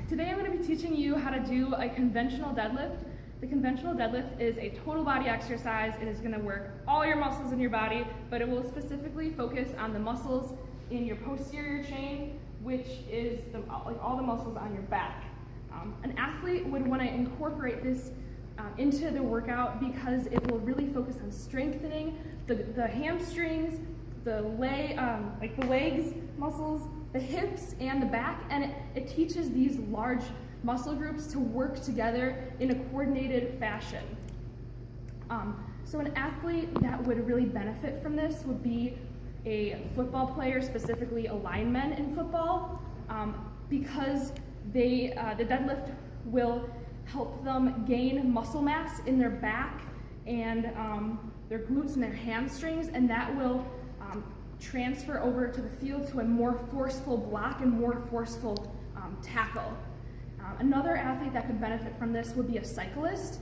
Today I'm going to be teaching you how to do a conventional deadlift. The conventional deadlift is a total body exercise. It is going to work all your muscles in your body, but it will specifically focus on the muscles in your posterior chain, which is all the muscles on your back. An athlete would want to incorporate this into the workout because it will really focus on strengthening the hamstrings, the legs muscles, the hips, and the back, and it teaches these large muscle groups to work together in a coordinated fashion. So an athlete that would really benefit from this would be a football player, specifically a lineman in football, because the deadlift will help them gain muscle mass in their back and their glutes and their hamstrings, and that will transfer over to the field to a more forceful block and more forceful tackle. Another athlete that could benefit from this would be a cyclist,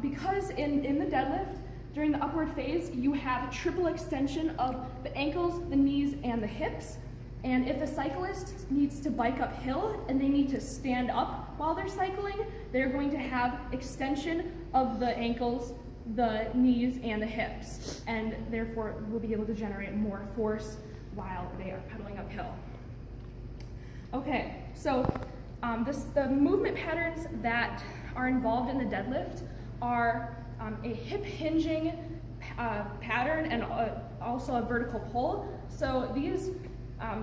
because in the deadlift, during the upward phase, you have a triple extension of the ankles, the knees, and the hips. And if a cyclist needs to bike uphill and they need to stand up while they're cycling, they're going to have extension of the ankles, the knees, and the hips, and therefore will be able to generate more force while they are pedaling uphill. Okay, so the movement patterns that are involved in the deadlift are a hip hinging pattern and also a vertical pull. So these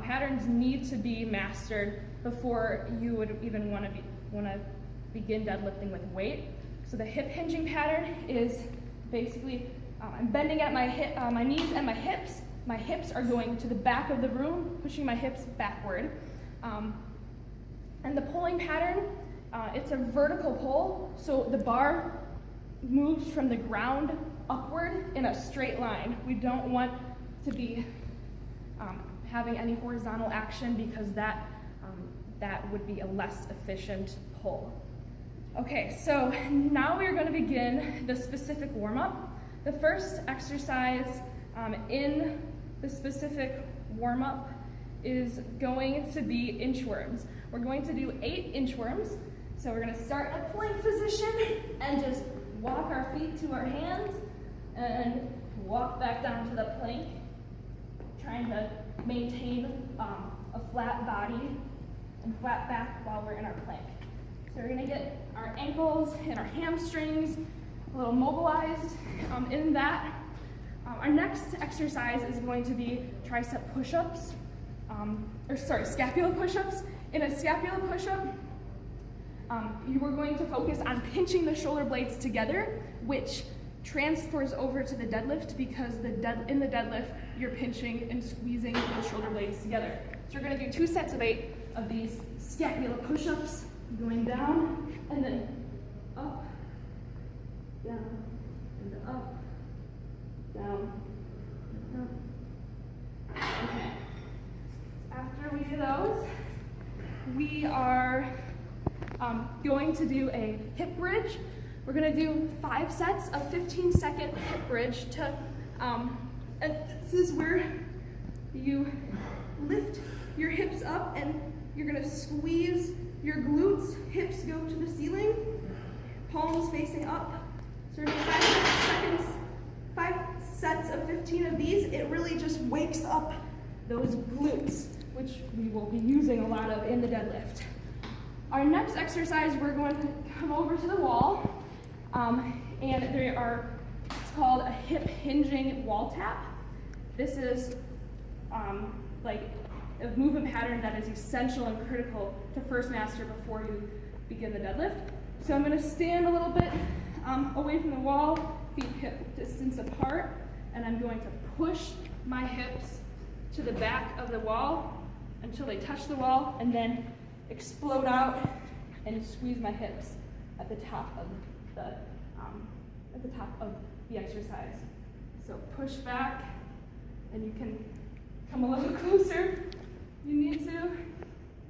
patterns need to be mastered before you would even want to begin deadlifting with weight. So the hip hinging pattern is basically I'm bending at my knees and my hips. My hips are going to the back of the room, pushing my hips backward. And the pulling pattern, it's a vertical pull, so the bar moves from the ground upward in a straight line. We don't want to be having any horizontal action because that would be a less efficient pull. Okay, so now we're going to begin the specific warm-up. The first exercise in the specific warm-up is going to be inchworms. We're going to do 8 inchworms. So we're going to start in a plank position and just walk our feet to our hands and walk back down to the plank, trying to maintain a flat body and flat back while we're in our plank. So we're going to get our ankles and our hamstrings a little mobilized in that. Our next exercise is going to be tricep push-ups, scapular push-ups. In a scapular push-up, you are going to focus on pinching the shoulder blades together, which transfers over to the deadlift because in the deadlift, you're pinching and squeezing the shoulder blades together. So we're going to do 2 sets of 8 of these scapular push-ups, going down and then up, down, and up, down, and up. Okay. After we do those, we are going to do a hip bridge. We're going to do 5 sets of 15-second hip bridge and this is where you lift your hips up and you're going to squeeze your glutes, hips go to the ceiling, palms facing up. So we're doing 5 sets of 15 of these. It really just wakes up those glutes, which we will be using a lot of in the deadlift. Our next exercise, we're going to come over to the wall, and it's called a hip hinging wall tap. This is like a movement pattern that is essential and critical to first master before you begin the deadlift. So I'm going to stand a little bit away from the wall, feet hip distance apart, and I'm going to push my hips to the back of the wall until they touch the wall, and then explode out and squeeze my hips at the top of the exercise. So push back, and you can come a little closer if you need to.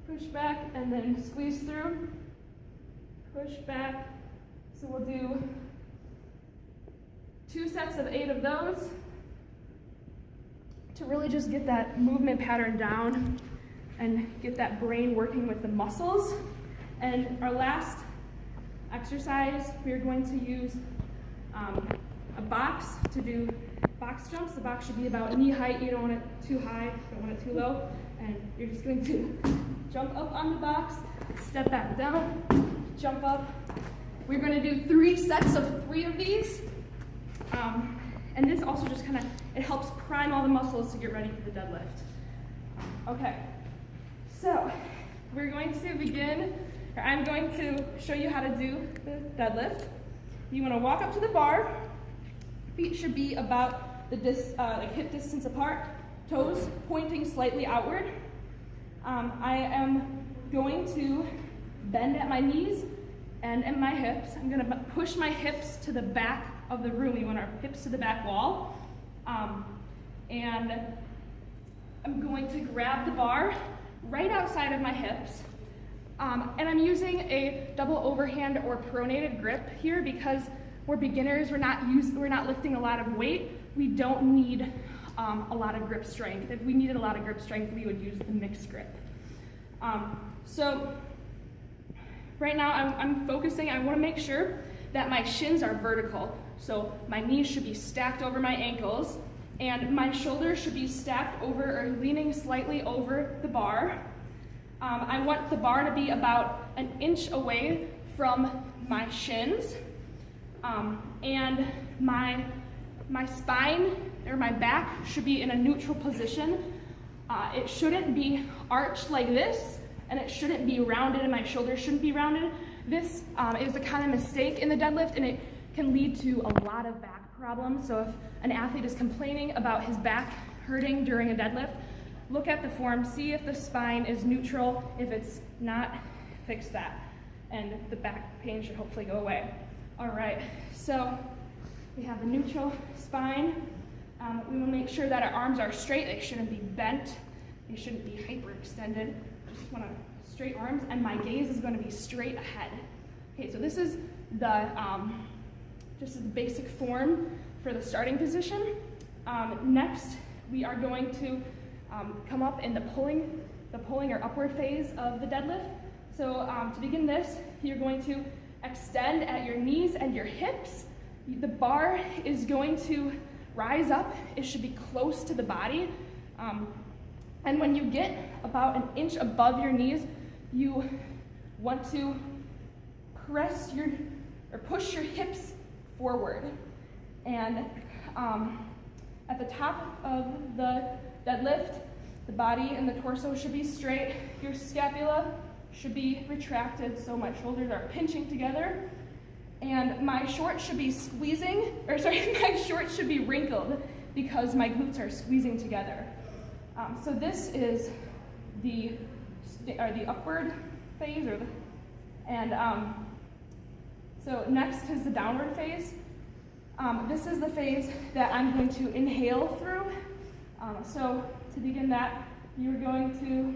Push back and then squeeze through. Push back. So we'll do 2 sets of 8 of those to really just get that movement pattern down and get that brain working with the muscles. And our last exercise, we're going to use a box to do box jumps. The box should be about knee height. You don't want it too high, you don't want it too low. And you're just going to jump up on the box, step back down, jump up. We're going to do 3 sets of 3 of these. And this also just kind of, it helps prime all the muscles to get ready for the deadlift. Okay, so we're going to begin, or I'm going to show you how to do the deadlift. You want to walk up to the bar. Feet should be about the like hip distance apart, toes pointing slightly outward. I am going to bend at my knees and at my hips. I'm going to push my hips to the back of the room. We want our hips to the back wall. And I'm going to grab the bar right outside of my hips. And I'm using a double overhand or pronated grip here because we're beginners, we're not lifting a lot of weight. We don't need a lot of grip strength. If we needed a lot of grip strength, we would use the mixed grip. So right now I'm focusing, I want to make sure that my shins are vertical. So my knees should be stacked over my ankles and my shoulders should be stacked over or leaning slightly over the bar. I want the bar to be about 1 inch away from my shins. And my spine or my back should be in a neutral position. It shouldn't be arched like this, and it shouldn't be rounded, and my shoulders shouldn't be rounded. This is a kind of mistake in the deadlift, and it can lead to a lot of back problems. So if an athlete is complaining about his back hurting during a deadlift, look at the form, see if the spine is neutral. If it's not, fix that, and the back pain should hopefully go away. All right, so we have the neutral spine. We will make sure that our arms are straight. They shouldn't be bent. They shouldn't be hyperextended. Just want to straight arms, and my gaze is going to be straight ahead. Okay, so this is the just the basic form for the starting position. Next, we are going to come up in the pulling or upward phase of the deadlift. So to begin this, you're going to extend at your knees and your hips. The bar is going to rise up. It should be close to the body. And when you get about 1 inch above your knees, you want to push your hips forward. And at the top of the deadlift, the body and the torso should be straight. Your scapula should be retracted, so my shoulders are pinching together. And my shorts should be my shorts should be wrinkled because my glutes are squeezing together. So this is the upward phase, so next is the downward phase. This is the phase that I'm going to inhale through. So to begin that, you're going to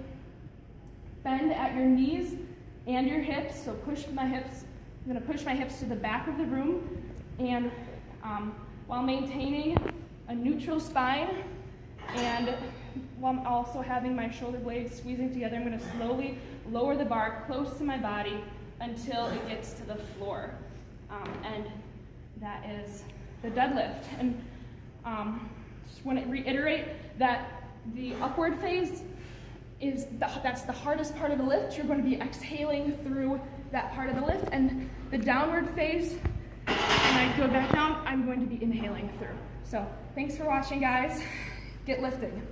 bend at your knees and your hips. So push my hips. I'm going to push my hips to the back of the room, and while maintaining a neutral spine, and while I'm also having my shoulder blades squeezing together, I'm going to slowly lower the bar close to my body until it gets to the floor. And that is the deadlift. And just want to reiterate that the upward phase that's the hardest part of the lift. You're going to be exhaling through that part of the lift, and the downward phase, when I go back down, I'm going to be inhaling through. So thanks for watching, guys. Get lifting.